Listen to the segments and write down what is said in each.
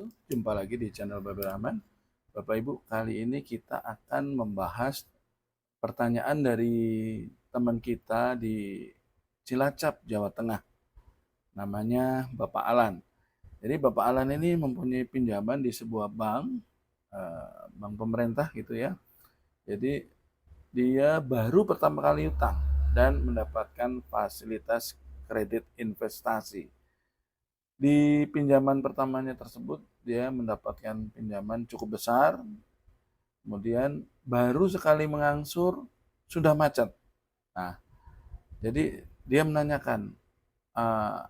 Jumpa lagi di channel Babe Rahman. Bapak Ibu, kali ini kita akan membahas pertanyaan dari teman kita di Cilacap, Jawa Tengah. Namanya Bapak Alan. Jadi Bapak Alan ini mempunyai pinjaman di sebuah bank, bank pemerintah gitu ya. Jadi dia baru pertama kali utang dan mendapatkan fasilitas kredit investasi. Di pinjaman pertamanya tersebut, dia mendapatkan pinjaman cukup besar, kemudian baru sekali mengangsur sudah macet. Nah, jadi dia menanyakan,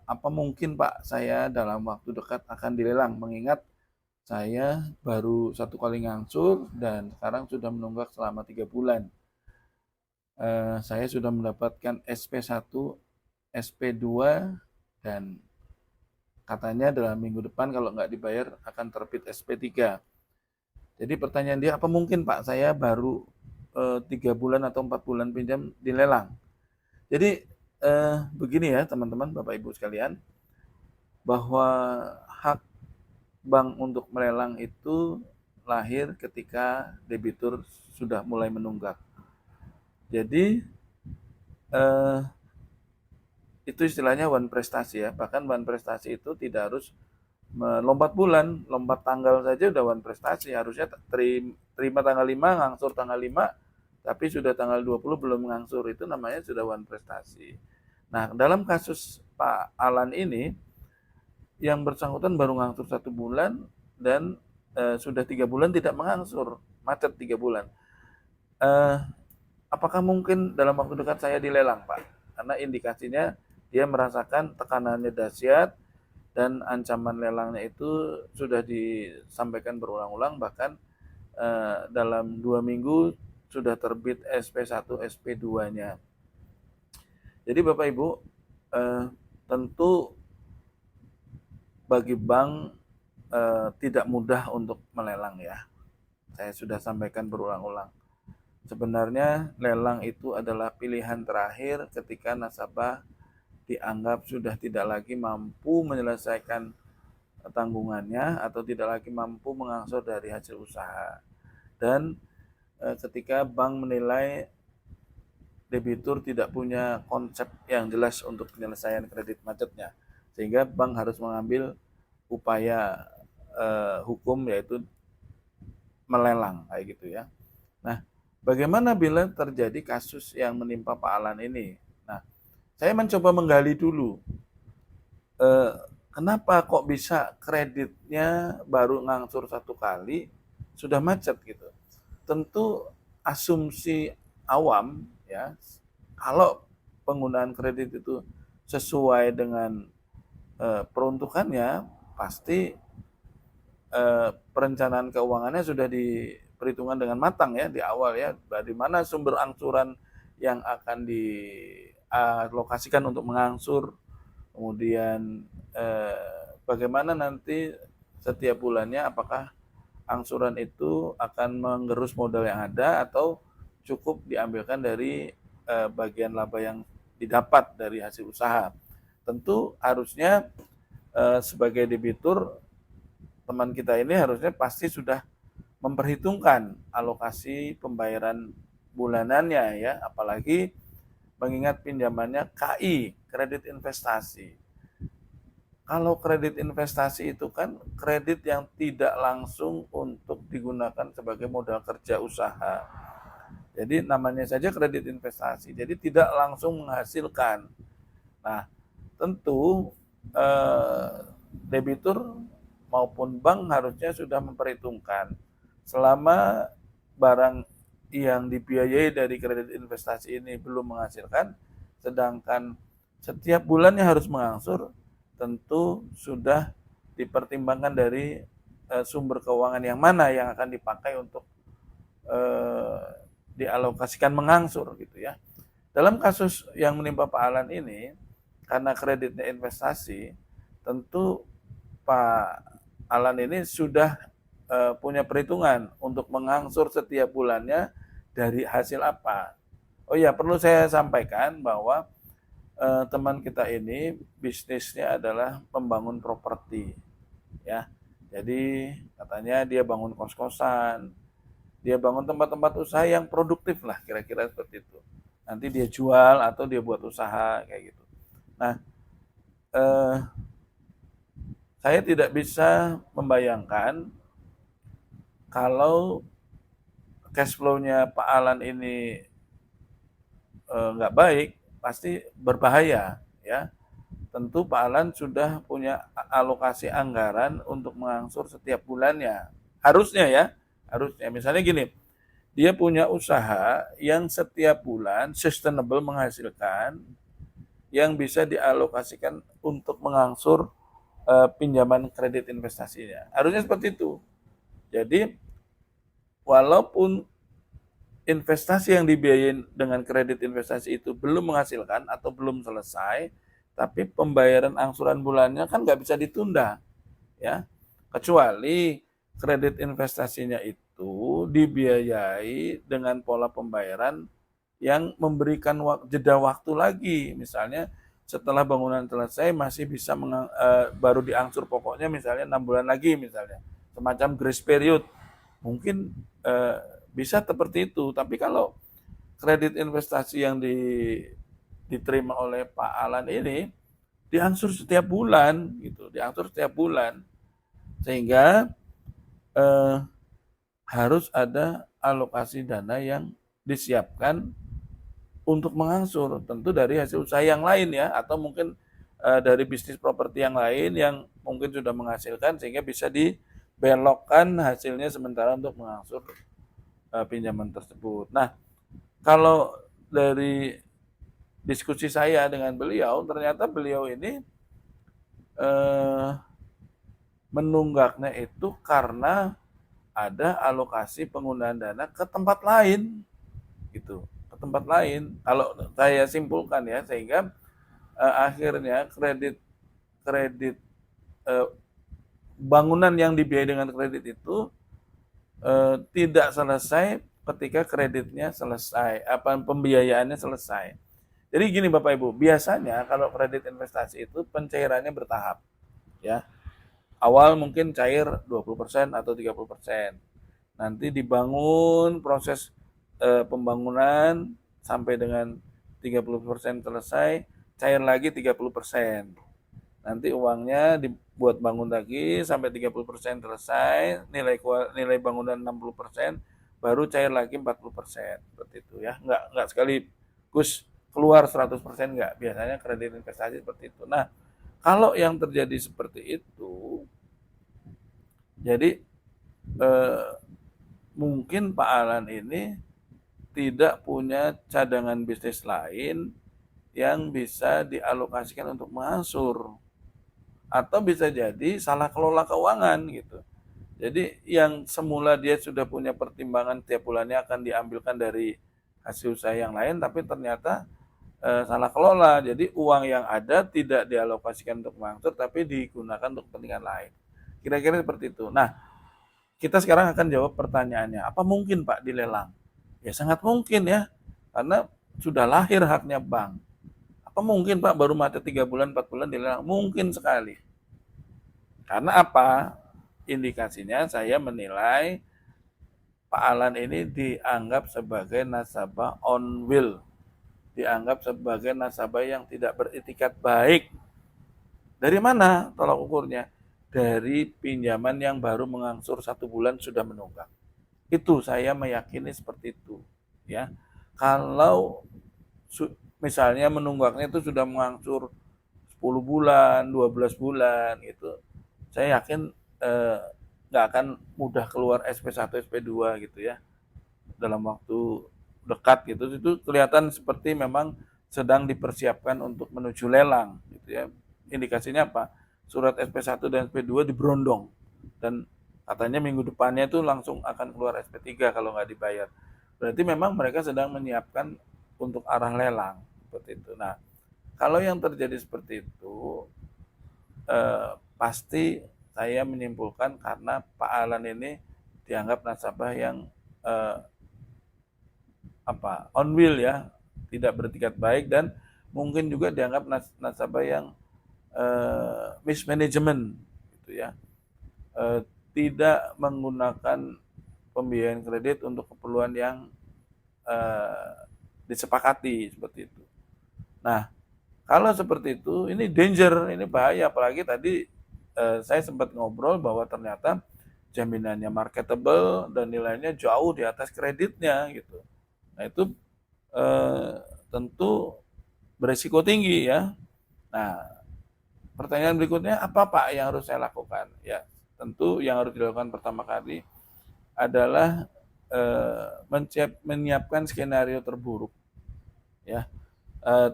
apa mungkin Pak saya dalam waktu dekat akan dilelang, mengingat saya baru satu kali ngangsur dan sekarang sudah menunggak selama 3 bulan. Saya sudah mendapatkan SP1, SP2, dan katanya dalam minggu depan kalau nggak dibayar akan terbit SP3. Jadi pertanyaan dia, apa mungkin Pak saya baru 3 bulan atau 4 bulan pinjam dilelang? Jadi begini ya teman-teman, Bapak Ibu sekalian, bahwa hak bank untuk melelang itu lahir ketika debitur sudah mulai menunggak. Jadi eh, itu istilahnya one prestasi ya. Bahkan one prestasi itu tidak harus melompat bulan, lompat tanggal saja udah one prestasi. Harusnya terima tanggal 5, ngangsur tanggal 5, tapi sudah tanggal 20 belum ngangsur. Itu namanya sudah one prestasi. Nah, dalam kasus Pak Alan ini, yang bersangkutan baru ngangsur 1 bulan dan sudah 3 bulan tidak mengangsur, macet 3 bulan. Eh, apakah mungkin dalam waktu dekat saya dilelang, Pak? Karena indikasinya dia merasakan tekanannya dahsyat dan ancaman lelangnya itu sudah disampaikan berulang-ulang, bahkan dalam 2 minggu sudah terbit SP1, SP2-nya. Jadi Bapak Ibu, tentu bagi bank tidak mudah untuk melelang ya. Saya sudah sampaikan berulang-ulang. Sebenarnya lelang itu adalah pilihan terakhir ketika nasabah dianggap sudah tidak lagi mampu menyelesaikan tanggungannya atau tidak lagi mampu mengangsur dari hasil usaha. Dan ketika bank menilai debitur tidak punya konsep yang jelas untuk penyelesaian kredit macetnya, sehingga bank harus mengambil upaya hukum, yaitu melelang kayak gitu ya. Nah, bagaimana bila terjadi kasus yang menimpa Pak Alan ini? Nah, saya mencoba menggali dulu, eh, kenapa kok bisa kreditnya baru ngangsur 1 kali sudah macet gitu. Tentu asumsi awam ya, kalau penggunaan kredit itu sesuai dengan peruntukannya, pasti perencanaan keuangannya sudah diperhitungkan dengan matang ya di awal ya, dari mana sumber angsuran yang akan dialokasikan untuk mengangsur, kemudian bagaimana nanti setiap bulannya, apakah angsuran itu akan menggerus modal yang ada atau cukup diambilkan dari bagian laba yang didapat dari hasil usaha. Tentu harusnya sebagai debitur, teman kita ini harusnya pasti sudah memperhitungkan alokasi pembayaran bulanannya ya, apalagi mengingat pinjamannya KI, kredit investasi. Kalau kredit investasi itu kan kredit yang tidak langsung untuk digunakan sebagai modal kerja usaha. Jadi namanya saja kredit investasi, jadi tidak langsung menghasilkan. Nah, tentu debitur maupun bank harusnya sudah memperhitungkan, selama barang yang dibiayai dari kredit investasi ini belum menghasilkan, sedangkan setiap bulannya harus mengangsur, tentu sudah dipertimbangkan dari sumber keuangan yang mana yang akan dipakai untuk dialokasikan mengangsur gitu ya. Dalam kasus yang menimpa Pak Alan ini, karena kreditnya investasi, tentu Pak Alan ini sudah punya perhitungan untuk mengangsur setiap bulannya dari hasil apa. Oh ya, perlu saya sampaikan bahwa teman kita ini bisnisnya adalah membangun properti, ya. Jadi katanya dia bangun kos-kosan, dia bangun tempat-tempat usaha yang produktif lah, kira-kira seperti itu. Nanti dia jual atau dia buat usaha kayak gitu. Nah, eh, saya tidak bisa membayangkan kalau cash flow-nya Pak Alan ini nggak baik, pasti berbahaya ya. Tentu Pak Alan sudah punya alokasi anggaran untuk mengangsur setiap bulannya. Harusnya ya, harusnya. Misalnya gini, dia punya usaha yang setiap bulan sustainable menghasilkan, yang bisa dialokasikan untuk mengangsur pinjaman kredit investasinya. Harusnya seperti itu. Jadi walaupun investasi yang dibiayain dengan kredit investasi itu belum menghasilkan atau belum selesai, tapi pembayaran angsuran bulannya kan nggak bisa ditunda, ya. Kecuali kredit investasinya itu dibiayai dengan pola pembayaran yang memberikan jeda waktu lagi. Misalnya setelah bangunan selesai masih bisa baru diangsur pokoknya misalnya 6 bulan lagi misalnya. Semacam grace period. Mungkin bisa seperti itu, tapi kalau kredit investasi yang diterima oleh Pak Alan ini diangsur setiap bulan gitu, diangsur setiap bulan, sehingga eh, harus ada alokasi dana yang disiapkan untuk mengangsur, tentu dari hasil usaha yang lain ya, atau mungkin dari bisnis properti yang lain yang mungkin sudah menghasilkan sehingga bisa dibelokkan hasilnya sementara untuk mengangsur pinjaman tersebut. Nah, kalau dari diskusi saya dengan beliau, ternyata beliau ini menunggaknya itu karena ada alokasi penggunaan dana ke tempat lain, gitu, ke tempat lain. Kalau saya simpulkan ya, sehingga akhirnya kredit kredit eh, bangunan yang dibiayai dengan kredit itu tidak selesai ketika kreditnya selesai, apa pembiayaannya selesai. Jadi gini Bapak Ibu, biasanya kalau kredit investasi itu pencairannya bertahap, ya. Awal mungkin cair 20% atau 30%. Nanti dibangun proses pembangunan sampai dengan 30% selesai, cair lagi 30%. Nanti uangnya dibuat bangun lagi sampai 30% selesai, nilai bangunan 60%, baru cair lagi 40%. Seperti itu ya. Enggak sekaligus keluar 100% enggak. Biasanya kredit investasi seperti itu. Nah, kalau yang terjadi seperti itu, jadi eh, mungkin Pak Alan ini tidak punya cadangan bisnis lain yang bisa dialokasikan untuk mengangsur, atau bisa jadi salah kelola keuangan gitu. Jadi yang semula dia sudah punya pertimbangan tiap bulannya akan diambilkan dari hasil usaha yang lain, tapi ternyata salah kelola. Jadi uang yang ada tidak dialokasikan untuk mengangsur, tapi digunakan untuk kepentingan lain. Kira-kira seperti itu. Nah, kita sekarang akan jawab pertanyaannya. Apa mungkin Pak dilelang? Ya sangat mungkin ya, karena sudah lahir haknya bank. Apa mungkin Pak baru macet 3 bulan, 4 bulan dilelang? Mungkin sekali. Karena apa? Indikasinya saya menilai Pak Alan ini dianggap sebagai nasabah on will. Dianggap sebagai nasabah yang tidak beretikat baik. Dari mana tolak ukurnya? Dari pinjaman yang baru mengangsur 1 bulan sudah menunggak. Itu saya meyakini seperti itu. Ya, kalau misalnya menunggaknya itu sudah mengangsur 10 bulan, 12 bulan gitu, saya yakin nggak akan mudah keluar SP1, SP2 gitu ya dalam waktu dekat gitu. Itu kelihatan seperti memang sedang dipersiapkan untuk menuju lelang gitu ya. Indikasinya apa? Surat SP1 dan SP2 diberondong dan katanya minggu depannya itu langsung akan keluar SP3 kalau nggak dibayar. Berarti memang mereka sedang menyiapkan untuk arah lelang seperti itu. Nah, kalau yang terjadi seperti itu pasti saya menyimpulkan karena Pak Alan ini dianggap nasabah yang on will ya, tidak beretikat baik, dan mungkin juga dianggap nasabah yang mismanagement gitu ya. tidak menggunakan pembiayaan kredit untuk keperluan yang eh, disepakati seperti itu. Nah, kalau seperti itu, ini danger, ini bahaya. Apalagi tadi saya sempat ngobrol bahwa ternyata jaminannya marketable dan nilainya jauh di atas kreditnya gitu. Nah itu eh, tentu beresiko tinggi ya. Nah pertanyaan berikutnya apa Pak yang harus saya lakukan? Ya tentu yang harus dilakukan pertama kali adalah menyiapkan skenario terburuk ya.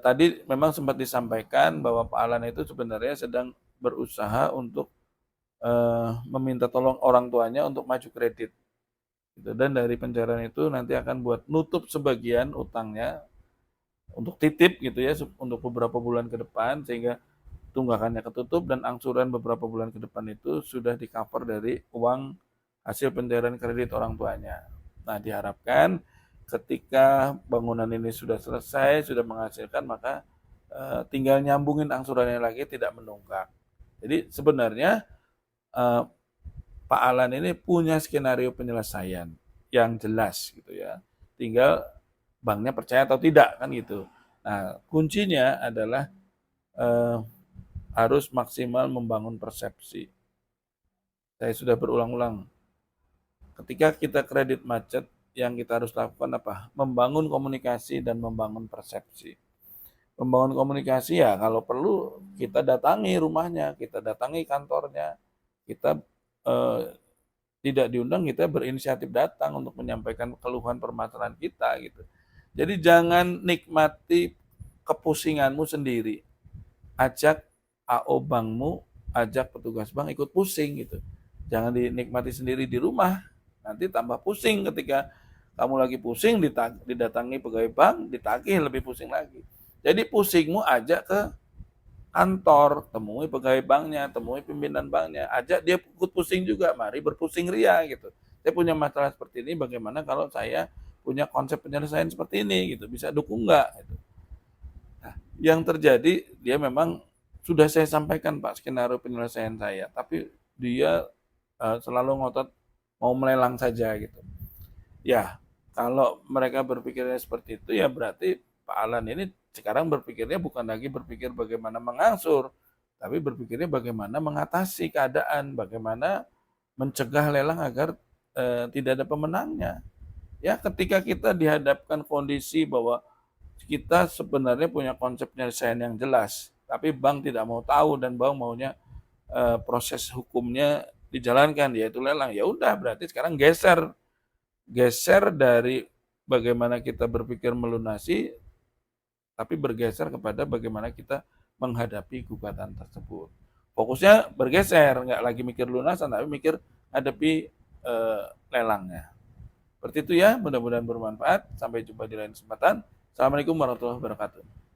Tadi memang sempat disampaikan bahwa Pak Alan itu sebenarnya sedang berusaha untuk meminta tolong orang tuanya untuk maju kredit. Gitu. Dan dari pencairan itu nanti akan buat nutup sebagian utangnya untuk titip gitu ya untuk beberapa bulan ke depan sehingga tunggakannya ketutup dan angsuran beberapa bulan ke depan itu sudah di cover dari uang hasil pencairan kredit orang tuanya. Nah diharapkan ketika bangunan ini sudah selesai, sudah menghasilkan maka tinggal nyambungin angsurannya lagi tidak menunggak. Jadi sebenarnya eh, Pak Alan ini punya skenario penyelesaian yang jelas gitu ya. Tinggal banknya percaya atau tidak kan gitu. Nah, kuncinya adalah eh, harus maksimal membangun persepsi. Saya sudah berulang-ulang. Ketika kita kredit macet, yang kita harus lakukan apa? Membangun komunikasi dan membangun persepsi. Membangun komunikasi ya kalau perlu kita datangi rumahnya, kita datangi kantornya, kita eh, tidak diundang kita berinisiatif datang untuk menyampaikan keluhan permasalahan kita gitu. Jadi jangan nikmati kepusinganmu sendiri. Ajak AO bankmu, ajak petugas bank ikut pusing gitu. Jangan dinikmati sendiri di rumah. Nanti tambah pusing ketika kamu lagi pusing didatangi pegawai bank, ditagih lebih pusing lagi. Jadi pusingmu ajak ke kantor, temui pegawai banknya, temui pimpinan banknya, ajak dia ikut pusing juga, mari berpusing ria gitu. Saya punya masalah seperti ini, bagaimana kalau saya punya konsep penyelesaian seperti ini gitu, bisa dukung nggak? Gitu. Nah, yang terjadi dia memang sudah saya sampaikan Pak skenario penyelesaian saya, tapi dia selalu ngotot mau melelang saja gitu. Ya, kalau mereka berpikirnya seperti itu ya berarti Pak Alan ini sekarang berpikirnya bukan lagi berpikir bagaimana mengangsur, tapi berpikirnya bagaimana mengatasi keadaan, bagaimana mencegah lelang agar tidak ada pemenangnya. Ya, ketika kita dihadapkan kondisi bahwa kita sebenarnya punya konsep penyelesaian yang jelas, tapi bank tidak mau tahu dan bank maunya proses hukumnya dijalankan yaitu lelang. Ya udah berarti sekarang geser dari bagaimana kita berpikir melunasi, tapi bergeser kepada bagaimana kita menghadapi gugatan tersebut. Fokusnya bergeser, nggak lagi mikir lunasan, tapi mikir hadapi lelangnya. Seperti itu ya, mudah-mudahan bermanfaat. Sampai jumpa di lain kesempatan. Assalamualaikum warahmatullahi wabarakatuh.